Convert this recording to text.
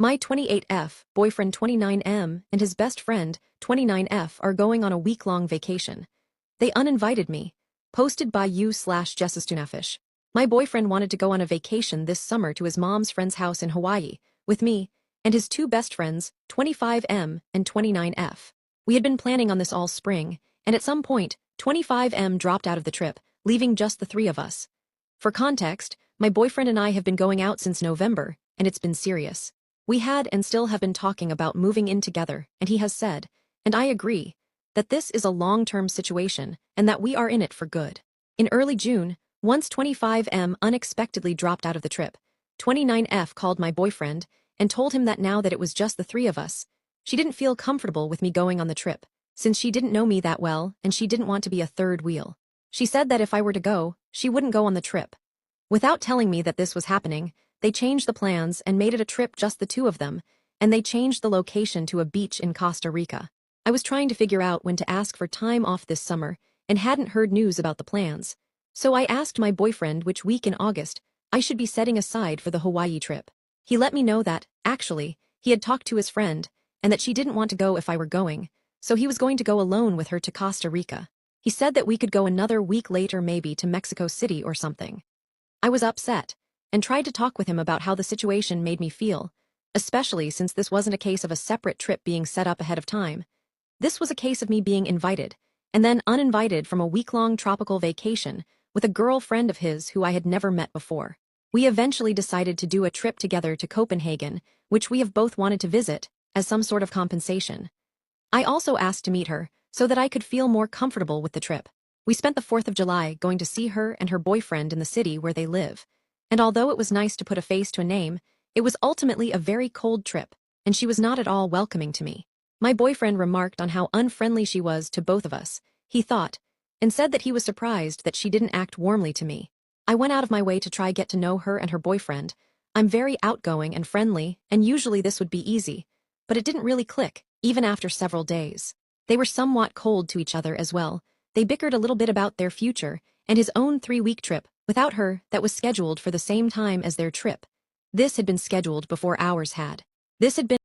My 28F, boyfriend 29M, and his best friend, 29F, are going on a week-long vacation. They uninvited me. Posted by you/Jessastunafish. My boyfriend wanted to go on a vacation this summer to his mom's friend's house in Hawaii, with me, and his two best friends, 25M and 29F. We had been planning on this all spring, and at some point, 25M dropped out of the trip, leaving just the three of us. For context, my boyfriend and I have been going out since November, and it's been serious. We had and still have been talking about moving in together, and he has said, and I agree, that this is a long-term situation and that we are in it for good. In early June, once 25M unexpectedly dropped out of the trip, 29F called my boyfriend and told him that now that it was just the three of us, she didn't feel comfortable with me going on the trip, since she didn't know me that well and she didn't want to be a third wheel. She said that if I were to go, she wouldn't go on the trip. Without telling me that this was happening, they changed the plans and made it a trip just the two of them, and they changed the location to a beach in Costa Rica. I was trying to figure out when to ask for time off this summer and hadn't heard news about the plans. So I asked my boyfriend which week in August I should be setting aside for the Hawaii trip. He let me know that, actually, he had talked to his friend and that she didn't want to go if I were going, so he was going to go alone with her to Costa Rica. He said that we could go another week later, maybe to Mexico City or something. I was upset and tried to talk with him about how the situation made me feel, especially since this wasn't a case of a separate trip being set up ahead of time. This was a case of me being invited, and then uninvited from a week-long tropical vacation with a girlfriend of his who I had never met before. We eventually decided to do a trip together to Copenhagen, which we have both wanted to visit, as some sort of compensation. I also asked to meet her, so that I could feel more comfortable with the trip. We spent the 4th of July going to see her and her boyfriend in the city where they live. And although it was nice to put a face to a name, it was ultimately a very cold trip, and she was not at all welcoming to me. My boyfriend remarked on how unfriendly she was to both of us, he thought, and said that he was surprised that she didn't act warmly to me. I went out of my way to try get to know her and her boyfriend. I'm very outgoing and friendly, and usually this would be easy, but it didn't really click, even after several days. They were somewhat cold to each other as well. They bickered a little bit about their future and his own 3-week trip without her that was scheduled for the same time as their trip. This had been scheduled before ours had. This had been